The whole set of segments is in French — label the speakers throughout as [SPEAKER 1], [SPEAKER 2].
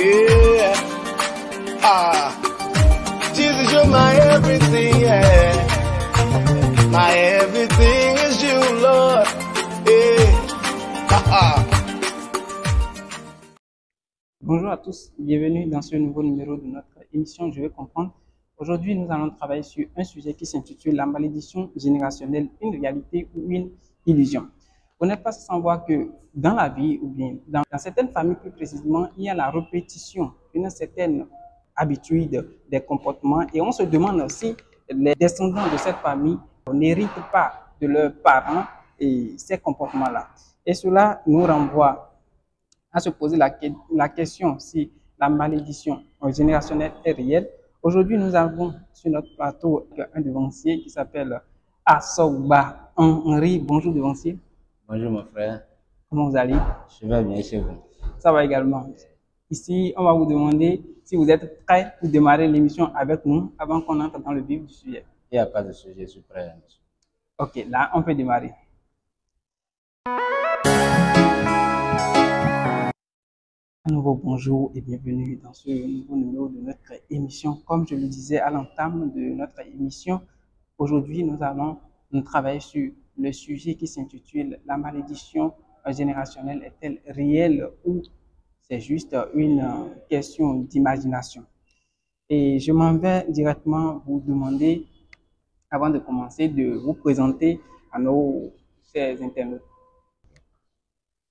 [SPEAKER 1] Yeah. Ah. Jesus, you're my everything, yeah. My everything is you, Lord. Yeah. Ah.
[SPEAKER 2] Bonjour à tous, bienvenue dans ce nouveau numéro de notre émission Je veux comprendre. Aujourd'hui, nous allons travailler sur un sujet qui s'intitule La malédiction générationnelle, une réalité ou une illusion. Vous n'êtes pas sans voir que dans la vie, ou bien dans certaines familles plus précisément, il y a la répétition d'une certaine habitude, des comportements, et on se demande si les descendants de cette famille n'héritent pas de leurs parents et ces comportements-là. Et cela nous renvoie à se poser la question si la malédiction générationnelle est réelle. Aujourd'hui, nous avons sur notre plateau un devancier qui s'appelle Assoba Henri. Bonjour devancier.
[SPEAKER 3] Bonjour mon frère.
[SPEAKER 2] Comment vous allez?
[SPEAKER 3] Je vais bien chez vous.
[SPEAKER 2] Ça va également. Ici, on va vous demander si vous êtes prêt pour démarrer l'émission avec nous avant qu'on entre dans le vif du sujet.
[SPEAKER 3] Il n'y a pas de sujet, je suis prêt. Monsieur.
[SPEAKER 2] Ok, là, on peut démarrer. À nouveau, bonjour et bienvenue dans ce nouveau numéro de notre émission. Comme je le disais à l'entame de notre émission, aujourd'hui, nous travailler sur le sujet qui s'intitule « La malédiction générationnelle est-elle réelle ou c'est juste une question d'imagination ?» Et je m'en vais directement vous demander, avant de commencer, de vous présenter à nos chers internautes.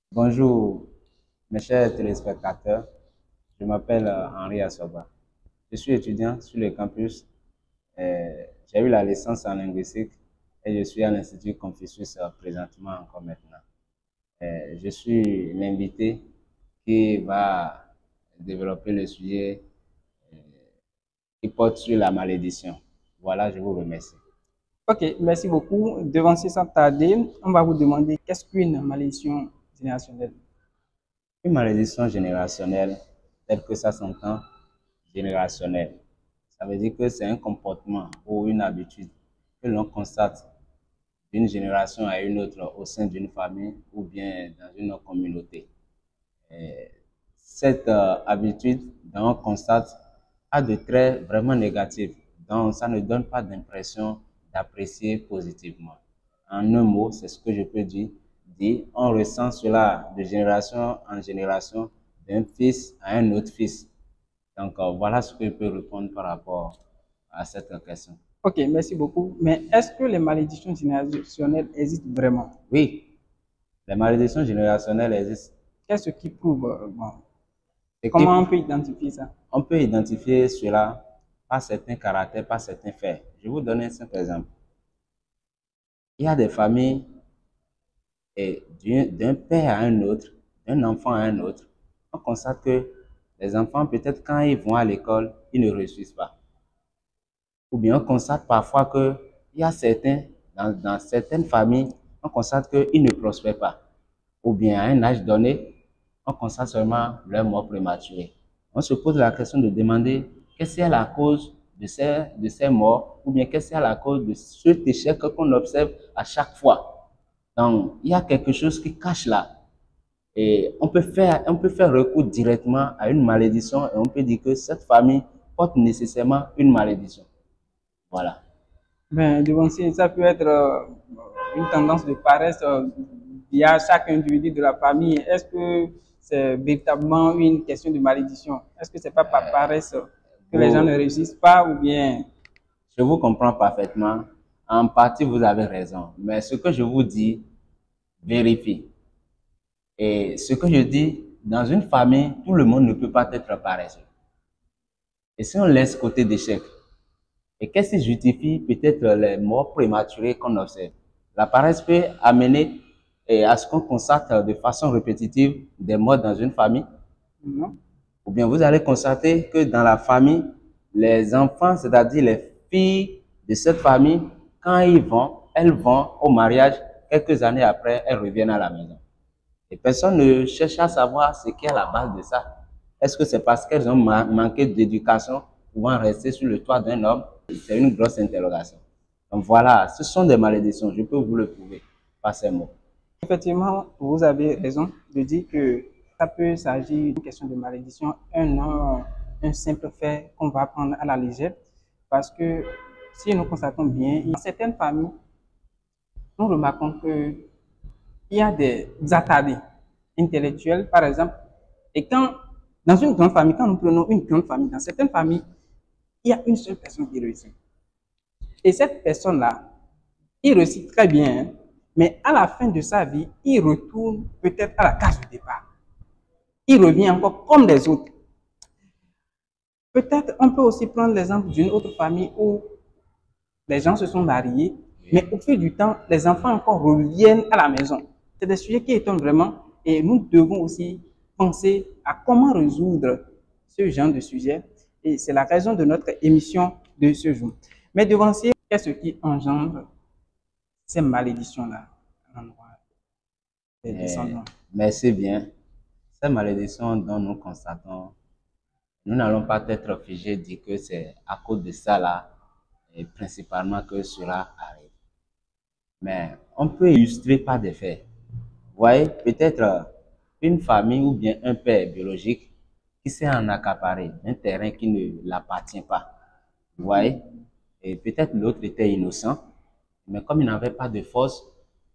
[SPEAKER 3] Bonjour mes chers téléspectateurs, je m'appelle Henri Assoba. Je suis étudiant sur le campus. J'ai eu la licence en linguistique et je suis à l'Institut Confucius présentement encore maintenant. Je suis l'invité qui va développer le sujet qui porte sur la malédiction. Voilà, je vous remercie.
[SPEAKER 2] Ok, merci beaucoup. Devancier sans tarder, on va vous demander qu'est-ce qu'une malédiction générationnelle?
[SPEAKER 3] Une malédiction générationnelle, telle que ça s'entend, générationnelle, ça veut dire que c'est un comportement ou une habitude que l'on constate d'une génération à une autre au sein d'une famille ou bien dans une communauté. Cette habitude dont on constate a de traits vraiment négatifs, donc ça ne donne pas d'impression d'apprécier positivement. En un mot, c'est ce que je peux dire. On ressent cela de génération en génération, d'un fils à un autre fils. Donc voilà ce que je peux répondre par rapport à cette question.
[SPEAKER 2] Ok, merci beaucoup. Mais est-ce que les malédictions générationnelles existent vraiment?
[SPEAKER 3] Oui, les malédictions générationnelles existent.
[SPEAKER 2] Qu'est-ce qui prouve Comment on peut identifier ça?
[SPEAKER 3] On peut identifier cela par certains caractères, par certains faits. Je vais vous donner un simple exemple. Il y a des familles et d'un père à un autre, d'un enfant à un autre, on constate que les enfants, peut-être quand ils vont à l'école, ils ne réussissent pas. Ou bien on constate parfois qu'il y a certains, dans certaines familles, on constate qu'ils ne prospèrent pas. Ou bien à un âge donné, on constate seulement leur mort prématurée. On se pose la question de demander qu'est-ce qui est la cause de ces morts, ou bien qu'est-ce qui est la cause de cet échec qu'on observe à chaque fois. Donc, il y a quelque chose qui cache là. Et on peut faire recours directement à une malédiction et on peut dire que cette famille porte nécessairement une malédiction. Voilà.
[SPEAKER 2] Ben, devancier, ça peut être une tendance de paresse via chaque individu de la famille. Est-ce que c'est véritablement une question de malédiction? Est-ce que c'est pas par paresse que les gens ne réussissent pas ou bien...
[SPEAKER 3] Je vous comprends parfaitement. En partie, vous avez raison. Mais ce que je vous dis, vérifie. Et ce que je dis, dans une famille, tout le monde ne peut pas être paresseux. Et si on laisse côté d'échec, et qu'est-ce qui justifie peut-être les morts prématurées qu'on observe? La paresse peut amener à ce qu'on constate de façon répétitive des morts dans une famille.
[SPEAKER 2] Non.
[SPEAKER 3] Ou bien vous allez constater que dans la famille, les enfants, c'est-à-dire les filles de cette famille, quand elles vont au mariage, quelques années après, elles reviennent à la maison. Et personne ne cherche à savoir ce qui est la base de ça. Est-ce que c'est parce qu'elles ont manqué d'éducation, pouvant rester sur le toit d'un homme? C'est une grosse interrogation. Donc voilà, ce sont des malédictions, je peux vous le prouver par ces mots.
[SPEAKER 2] Effectivement, vous avez raison de dire que Ça peut s'agir d'une question de malédiction, un simple fait qu'on va prendre à la légère. Parce que si nous constatons bien, dans certaines familles, nous remarquons que il y a des attardés intellectuels, par exemple, et dans une grande famille, quand nous prenons une grande famille, dans certaines familles, il y a une seule personne qui réussit. Et cette personne-là, il réussit très bien, hein, mais à la fin de sa vie, il retourne peut-être à la case de départ. Il revient encore comme les autres. Peut-être on peut aussi prendre l'exemple d'une autre famille où les gens se sont mariés, mais au fil du temps, les enfants encore reviennent à la maison. C'est des sujets qui étonnent vraiment et nous devons aussi penser à comment résoudre ce genre de sujet. Et c'est la raison de notre émission de ce jour. Mais devancier, qu'est-ce qui engendre ces malédictions-là à l'endroit des descendants?
[SPEAKER 3] Merci bien. Ces malédictions dont nous constatons, nous n'allons pas être figés, dire que c'est à cause de ça là, et principalement que cela arrive. Mais on peut illustrer par des faits. Vous voyez, peut-être une famille ou bien un père biologique qui s'est en accaparé un terrain qui ne l'appartient pas. Vous voyez, et peut-être l'autre était innocent, mais comme il n'avait pas de force,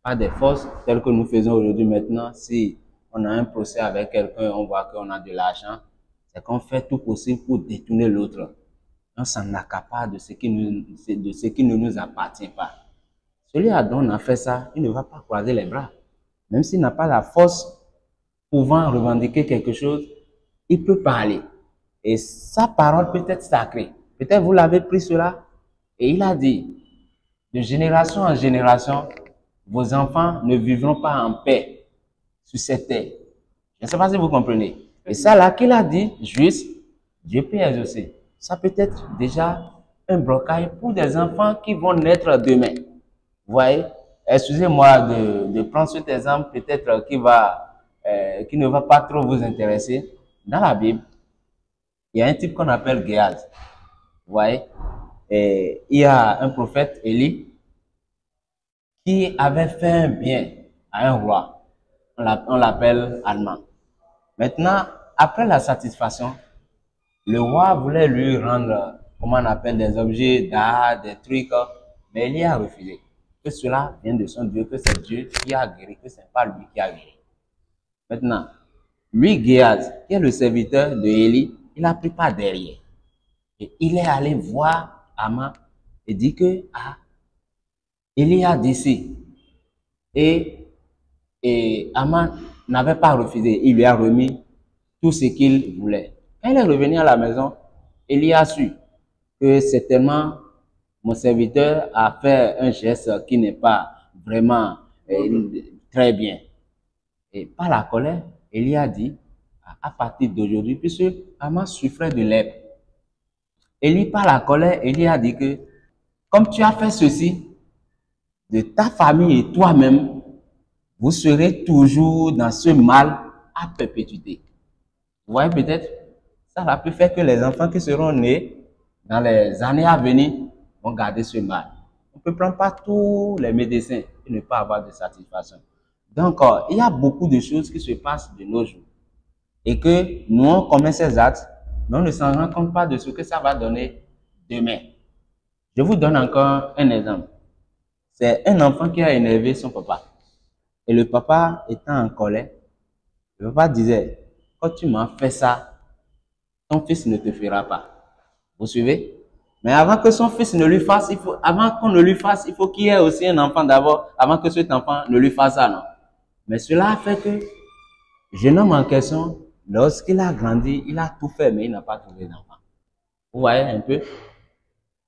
[SPEAKER 3] pas des forces telles que nous faisons aujourd'hui maintenant, si on a un procès avec quelqu'un, on voit qu'on a de l'argent, c'est qu'on fait tout possible pour détourner l'autre. On s'en accapare de ce qui ne nous appartient pas. Celui à dont on a fait ça, il ne va pas croiser les bras. Même s'il n'a pas la force pouvant revendiquer quelque chose, il peut parler. Et sa parole peut être sacrée. Peut-être vous l'avez pris cela et il a dit, de génération en génération, vos enfants ne vivront pas en paix sur cette terre. Je ne sais pas si vous comprenez. Et ça là qu'il a dit, juste, Dieu peut exaucer. Ça peut être déjà un blocage pour des enfants qui vont naître demain. Vous voyez, excusez-moi de prendre cet exemple peut-être qui ne va pas trop vous intéresser. Dans la Bible, il y a un type qu'on appelle Géaz. Vous voyez, et il y a un prophète, Élie, qui avait fait un bien à un roi. On l'appelle Allemand. Maintenant, après la satisfaction, le roi voulait lui rendre, comment on appelle, des objets d'art, des trucs, mais il y a refusé. Que cela vient de son Dieu, que c'est Dieu qui a guéri, que ce n'est pas lui qui a guéri. Maintenant, lui, Géaz, qui est le serviteur de Élie, il a pris par derrière. Et il est allé voir Aman et dit que Élie a d'ici. Et Aman n'avait pas refusé. Il lui a remis tout ce qu'il voulait. Quand il est revenu à la maison, Élie a su que certainement mon serviteur a fait un geste qui n'est pas vraiment très bien. Et par la colère, Élie a dit, à partir d'aujourd'hui, puisque Aman souffrait de lèpre, Élie, par la colère, Élie a dit que, comme tu as fait ceci, de ta famille et toi-même, vous serez toujours dans ce mal à perpétuité. Vous voyez peut-être, ça va peut faire que les enfants qui seront nés dans les années à venir vont garder ce mal. On ne peut prendre pas tous les médecins et ne pas avoir de satisfaction. Donc, il y a beaucoup de choses qui se passent de nos jours. Et que nous, on commet ces actes, mais on ne s'en rend compte pas de ce que ça va donner demain. Je vous donne encore un exemple. C'est un enfant qui a énervé son papa. Et le papa étant en colère, le papa disait, quand tu m'as fait ça, ton fils ne te fera pas. Vous suivez? Mais avant que son fils ne lui fasse, avant qu'on ne lui fasse, il faut qu'il y ait aussi un enfant d'abord, avant que cet enfant ne lui fasse ça, non? Mais cela a fait que, le jeune homme en question, lorsqu'il a grandi, il a tout fait, mais il n'a pas trouvé d'enfant. Vous voyez un peu?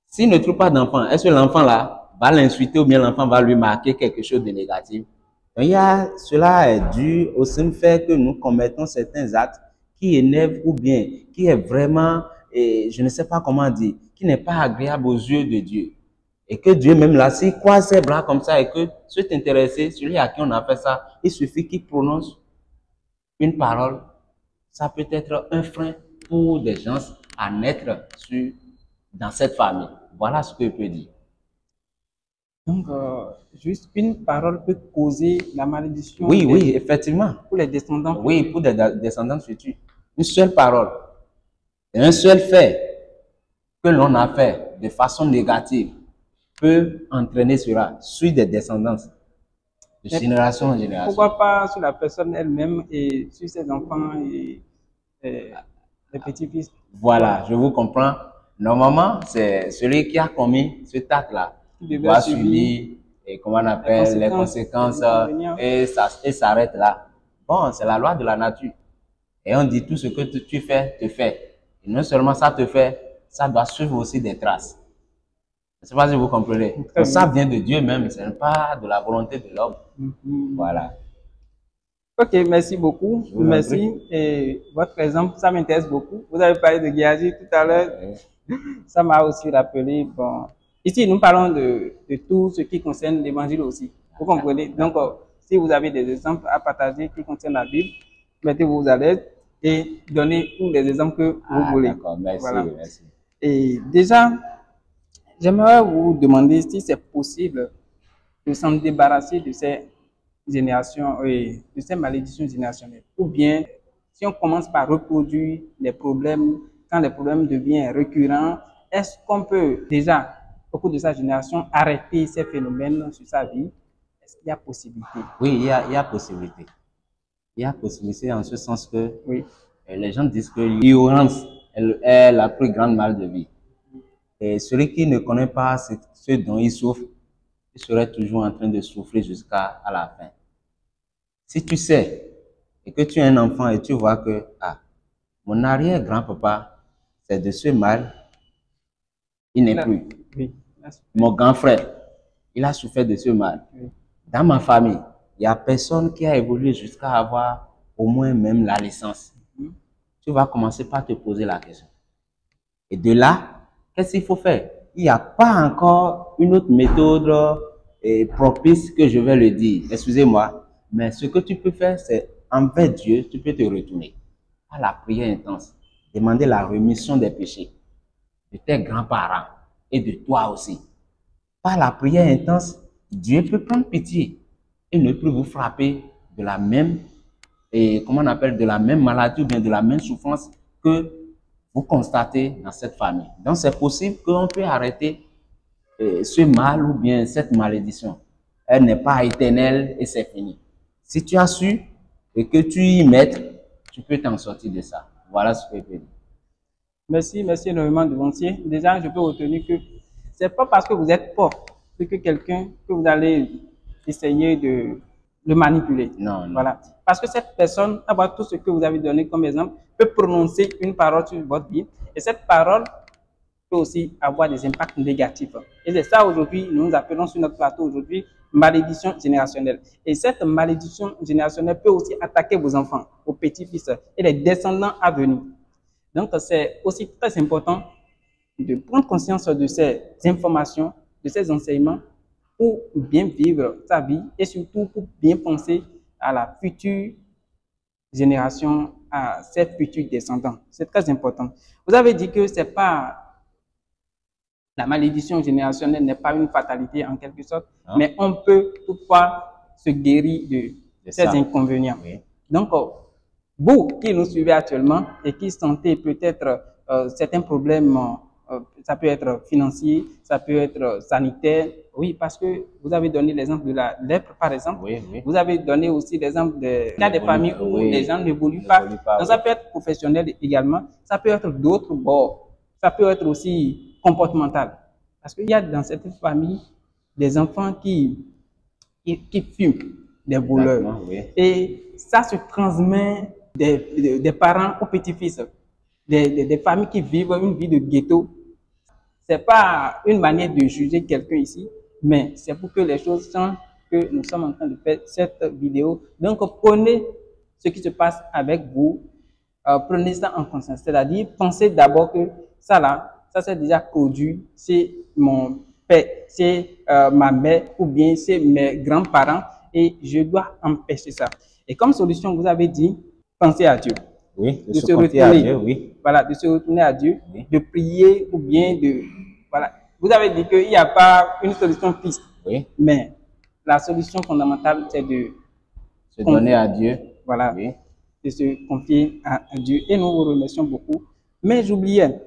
[SPEAKER 3] S'il ne trouve pas d'enfant, est-ce que l'enfant là va l'insulter ou bien l'enfant va lui marquer quelque chose de négatif? Donc, cela est dû au simple fait que nous commettons certains actes qui énervent ou bien qui est vraiment, je ne sais pas comment dire, qui n'est pas agréable aux yeux de Dieu. Et que Dieu même là, s'il croise ses bras comme ça et que soit intéressé, celui à qui on a fait ça, il suffit qu'il prononce une parole, ça peut être un frein pour des gens à naître dans cette famille. Voilà ce que je peux dire.
[SPEAKER 2] Donc, juste une parole peut causer la malédiction
[SPEAKER 3] Oui, oui, effectivement.
[SPEAKER 2] pour les descendants.
[SPEAKER 3] Oui, pour des descendants futurs. Une seule parole et un seul fait que l'on a fait de façon négative peut entraîner cela sur des descendants de
[SPEAKER 2] Mais
[SPEAKER 3] génération en génération.
[SPEAKER 2] pourquoi pas sur la personne elle-même et sur ses enfants et les petits-fils?
[SPEAKER 3] Voilà, je vous comprends. Normalement, c'est celui qui a commis ce acte-là
[SPEAKER 2] Qui devait
[SPEAKER 3] doit
[SPEAKER 2] subir
[SPEAKER 3] subir, et comment on appelle, les conséquences
[SPEAKER 2] les inconvénients.
[SPEAKER 3] et ça s'arrête là. Bon, c'est la loi de la nature. Et on dit tout ce que tu fais, te fait. Et non seulement ça te fait, ça doit suivre aussi des traces. Je ne sais pas si vous comprenez. Donc, ça vient de Dieu même, ce n'est pas de la volonté de l'homme. Voilà.
[SPEAKER 2] Ok, merci beaucoup.
[SPEAKER 3] Je vous en
[SPEAKER 2] Merci.
[SPEAKER 3] prie.
[SPEAKER 2] Et votre exemple, ça m'intéresse beaucoup. Vous avez parlé de Géasi tout à l'heure. Ça m'a aussi rappelé, bon, ici nous parlons de tout ce qui concerne l'évangile aussi. Vous comprenez? Donc, si vous avez des exemples à partager qui concernent la Bible, mettez-vous à l'aise et donnez tous les exemples que vous voulez.
[SPEAKER 3] D'accord, merci,
[SPEAKER 2] Voilà.
[SPEAKER 3] merci.
[SPEAKER 2] Et déjà, j'aimerais vous demander si c'est possible de s'en débarrasser de ces générations et de ces malédictions générationnelles. Ou bien, si on commence par reproduire les problèmes, quand les problèmes deviennent récurrents, est-ce qu'on peut déjà, au cours de sa génération, arrêter ces phénomènes sur sa vie? Est-ce qu'il y a possibilité?
[SPEAKER 3] Oui, il y a possibilité. Il y a possibilité en ce sens que
[SPEAKER 2] Oui.
[SPEAKER 3] les gens disent que l'ignorance est la plus grande mal de vie. Et celui qui ne connaît pas ce dont il souffre, il serait toujours en train de souffrir jusqu'à la fin. Si tu sais et que tu es un enfant et tu vois que mon arrière-grand-papa, c'est de ce mal, il n'est plus.
[SPEAKER 2] Oui.
[SPEAKER 3] Mon grand frère, il a souffert de ce mal.
[SPEAKER 2] Oui.
[SPEAKER 3] Dans ma famille, il n'y a personne qui a évolué jusqu'à avoir au moins même la licence. Tu vas commencer par te poser la question. Et de là, qu'est-ce qu'il faut faire? Il n'y a pas encore une autre méthode propice que je vais le dire. Excusez-moi. Mais ce que tu peux faire, c'est envers Dieu, tu peux te retourner à la prière intense. Demander la rémission des péchés de tes grands-parents et de toi aussi. Par la prière intense, Dieu peut prendre pitié et ne plus vous frapper de la même, comment on appelle, de la même maladie ou bien de la même souffrance que vous constatez dans cette famille. Donc, c'est possible qu'on peut arrêter ce mal ou bien cette malédiction. Elle n'est pas éternelle et c'est fini. Si tu as su et que tu y mettes, tu peux t'en sortir de ça. Voilà ce que je peux dire.
[SPEAKER 2] Merci énormément de Devancier. Déjà, je peux retenir que c'est pas parce que vous êtes fort que quelqu'un que vous allez essayer de le manipuler.
[SPEAKER 3] Non, non.
[SPEAKER 2] Voilà. Parce que cette personne, avoir tout ce que vous avez donné comme exemple, peut prononcer une parole sur votre vie. Et cette parole peut aussi avoir des impacts négatifs. Et c'est ça aujourd'hui, nous appelons sur notre plateau aujourd'hui malédiction générationnelle. Et cette malédiction générationnelle peut aussi attaquer vos enfants, vos petits-fils et les descendants à venir. Donc, c'est aussi très important de prendre conscience de ces informations, de ces enseignements pour bien vivre sa vie et surtout pour bien penser à la future génération, à ses futurs descendants. C'est très important. Vous avez dit que c'est pas la malédiction générationnelle n'est pas une fatalité en quelque sorte,
[SPEAKER 3] non,
[SPEAKER 2] mais on peut toutefois se guérir de ces inconvénients.
[SPEAKER 3] Oui.
[SPEAKER 2] Donc, vous qui nous suivez actuellement et qui sentez peut-être certains problèmes, ça peut être financier, ça peut être sanitaire, oui, parce que vous avez donné l'exemple de la lèpre, par exemple.
[SPEAKER 3] Oui, oui.
[SPEAKER 2] Vous avez donné aussi l'exemple des familles où les gens n'évoluent pas. Donc, ça peut être professionnel également, ça peut être d'autres bords, ça peut être aussi comportemental. Parce qu'il y a dans certaines familles des enfants qui fument, des voleurs.
[SPEAKER 3] Oui.
[SPEAKER 2] Et ça se transmet des parents aux petits-fils, des familles qui vivent une vie de ghetto. Ce n'est pas une manière de juger quelqu'un ici, mais c'est pour que les choses changent que nous sommes en train de faire cette vidéo. Donc, prenez ce qui se passe avec vous, prenez ça en conscience. C'est-à-dire, pensez d'abord que ça là, ça s'est déjà produit, c'est mon père, c'est ma mère ou bien c'est mes grands-parents et je dois empêcher ça. Et comme solution, vous avez dit, pensez à Dieu.
[SPEAKER 3] Oui,
[SPEAKER 2] de se retourner
[SPEAKER 3] à Dieu, oui.
[SPEAKER 2] Voilà, de se retourner à Dieu,
[SPEAKER 3] Oui.
[SPEAKER 2] de prier ou bien de... Voilà. Vous avez dit qu'il n'y a pas une solution fixe.
[SPEAKER 3] Oui.
[SPEAKER 2] Mais la solution fondamentale, c'est de
[SPEAKER 3] Se donner à Dieu.
[SPEAKER 2] voilà,
[SPEAKER 3] Oui.
[SPEAKER 2] de se confier à Dieu. Et nous vous remercions beaucoup. Mais j'oubliais,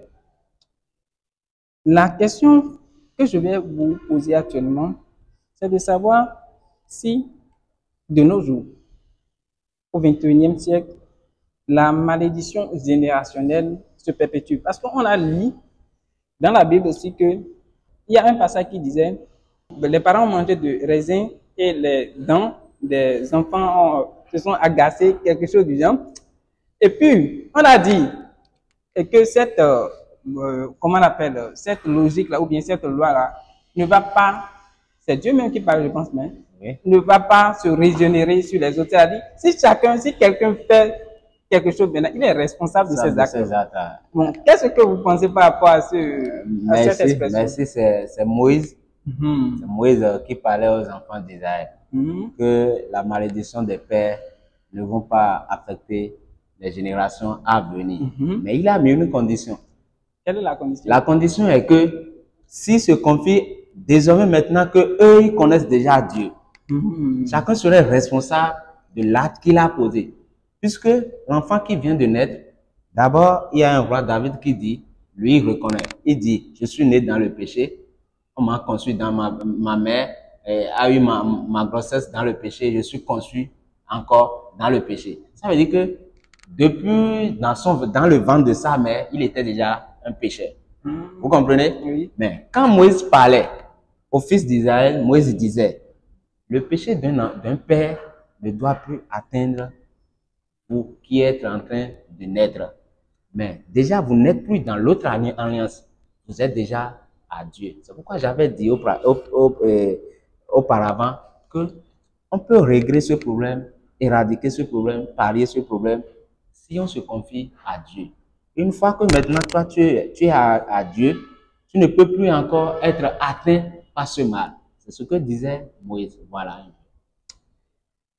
[SPEAKER 2] la question que je vais vous poser actuellement, c'est de savoir si, de nos jours, au XXIe siècle, la malédiction générationnelle se perpétue. Parce qu'on a lu dans la Bible aussi que il y a un passage qui disait les parents ont mangé de raisin et les dents des enfants se sont agacés, quelque chose du genre. Et puis, on a dit que cette, comment on appelle, cette logique-là, ou bien cette loi-là, ne va pas, c'est Dieu même qui parle, je pense, mais
[SPEAKER 3] Oui.
[SPEAKER 2] ne va pas se régénérer sur les autres. C'est-à-dire, si quelqu'un fait quelque chose maintenant, il est responsable de ses actes. Bon, qu'est-ce que vous pensez par rapport à, à cette expression?
[SPEAKER 3] Merci, c'est Moïse.
[SPEAKER 2] Mhm.
[SPEAKER 3] C'est Moïse qui parlait aux enfants d'Israël que la malédiction des pères ne vont pas affecter les générations à venir. Mais il a mis une condition.
[SPEAKER 2] Quelle est la condition?
[SPEAKER 3] La condition est que s'ils se confient désormais maintenant que eux ils connaissent déjà Dieu, chacun serait responsable de l'acte qu'il a posé. Puisque l'enfant qui vient de naître, d'abord il y a un roi David qui dit, lui il reconnaît, il dit, je suis né dans le péché, on m'a conçu dans ma mère, a eu ma grossesse dans le péché, je suis conçu encore dans le péché. Ça veut dire que depuis dans le ventre de sa mère, il était déjà un pécheur. Vous comprenez?
[SPEAKER 2] Oui.
[SPEAKER 3] Mais quand Moïse parlait au fils d'Israël, Moïse disait, le péché d'un père ne doit plus atteindre vous qui êtes en train de naître. Mais déjà, vous n'êtes plus dans l'autre alliance. Vous êtes déjà à Dieu. C'est pourquoi j'avais dit auparavant que on peut régler ce problème, éradiquer ce problème, parier ce problème si on se confie à Dieu. Une fois que maintenant toi tu es à Dieu, tu ne peux plus encore être atteint par ce mal. C'est ce que disait Moïse. Voilà.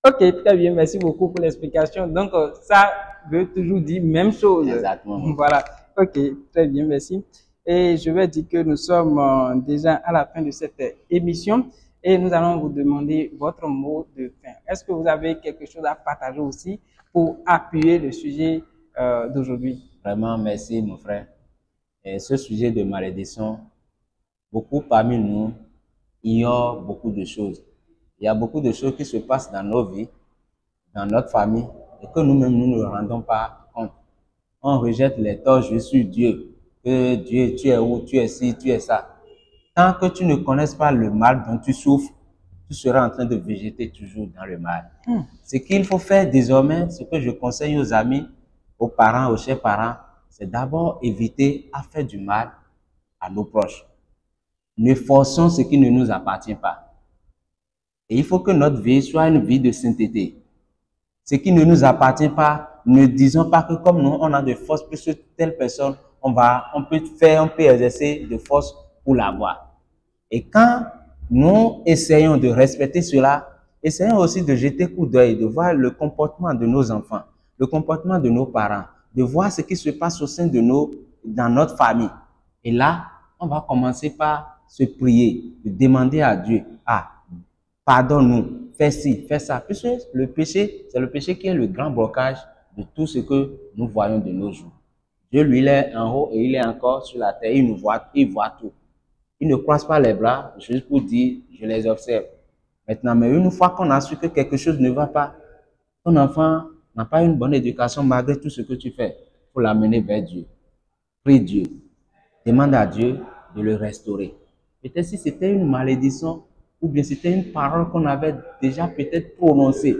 [SPEAKER 2] Ok, très bien, merci beaucoup pour l'explication. Donc, ça veut toujours dire même chose.
[SPEAKER 3] Exactement.
[SPEAKER 2] Voilà, ok, très bien, merci. Et je vais dire que nous sommes déjà à la fin de cette émission et nous allons vous demander votre mot de fin. Est-ce que vous avez quelque chose à partager aussi pour appuyer le sujet d'aujourd'hui?
[SPEAKER 3] Vraiment, merci, mon frère. Et ce sujet de malédiction, beaucoup parmi nous ignorent beaucoup de choses. Il y a beaucoup de choses qui se passent dans nos vies, dans notre famille, et que nous-mêmes, nous ne nous rendons pas compte. On rejette les torts sur Dieu. Que Dieu, tu es où, tu es ci, tu es ça. Tant que tu ne connais pas le mal dont tu souffres, tu seras en train de végéter toujours dans le mal. Ce qu'il faut faire désormais, ce que je conseille aux amis, aux parents, aux chers parents, c'est d'abord éviter à faire du mal à nos proches. Ne forçons ce qui ne nous appartient pas. Et il faut que notre vie soit une vie de sainteté. Ce qui ne nous appartient pas, ne disons pas que comme nous, on a de force plus que telle personne, on peut exercer de force pour l'avoir. Et quand nous essayons de respecter cela, essayons aussi de jeter coup d'œil, de voir le comportement de nos enfants, le comportement de nos parents, de voir ce qui se passe au sein de dans notre famille. Et là, on va commencer par se prier, de demander à Dieu, pardonne-nous, fais ci, fais ça. Puisque le péché, c'est le péché qui est le grand blocage de tout ce que nous voyons de nos jours. Dieu, lui, il est en haut et il est encore sur la terre. Il nous voit, il voit tout. Il ne croise pas les bras juste pour dire, je les observe. Maintenant, mais une fois qu'on a su que quelque chose ne va pas, ton enfant n'a pas une bonne éducation malgré tout ce que tu fais, il faut l'amener vers Dieu. Prie Dieu. Demande à Dieu de le restaurer. Peut-être si c'était une malédiction, ou bien c'était une parole qu'on avait déjà peut-être prononcée,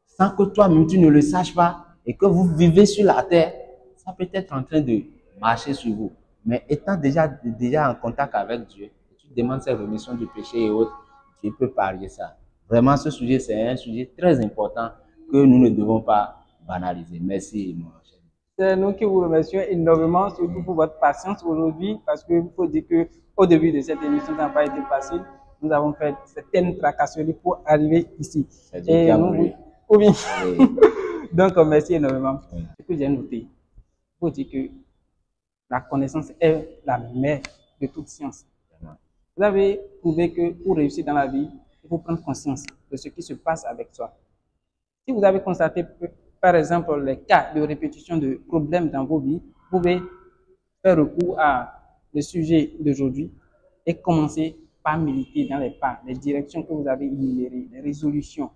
[SPEAKER 3] sans que toi-même tu ne le saches pas, et que vous vivez sur la terre, ça peut être en train de marcher sur vous. Mais étant déjà en contact avec Dieu, tu demandes ses rémissions du péché et autres, Dieu peut parier ça. Vraiment, ce sujet, c'est un sujet très important que nous ne devons pas banaliser. Merci, mon cher.
[SPEAKER 2] C'est nous qui vous remercions énormément, surtout pour votre patience aujourd'hui, parce qu'il faut dire qu'au début de cette émission, ça n'a pas été facile. Nous avons fait certaines tracasseries pour arriver ici.
[SPEAKER 3] Et nous,
[SPEAKER 2] oui. Donc, merci énormément. Oui. Ce que j'ai noté, il faut dire que la connaissance est la mère de toute science. Vous avez prouvé que pour réussir dans la vie, il faut prendre conscience de ce qui se passe avec soi. Si vous avez constaté, par exemple, les cas de répétition de problèmes dans vos vies, vous pouvez faire recours à le sujet d'aujourd'hui et commencer par militer dans les pas, les directions que vous avez énumérées, les résolutions.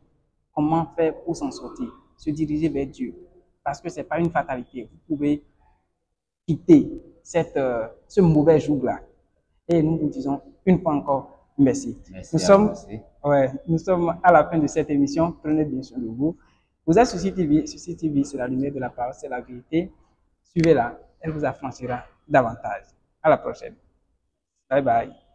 [SPEAKER 2] Comment faire pour s'en sortir? Se diriger vers Dieu. Parce que ce n'est pas une fatalité. Vous pouvez quitter ce mauvais joug-là. Et nous vous disons une fois encore merci.
[SPEAKER 3] Merci à vous aussi.
[SPEAKER 2] Nous sommes à la fin de cette émission. Prenez bien soin de vous. Vous êtes sur CTV. Sur CTV, c'est la lumière de la parole, c'est la vérité. Suivez-la, elle vous affranchira davantage. À la prochaine. Bye bye.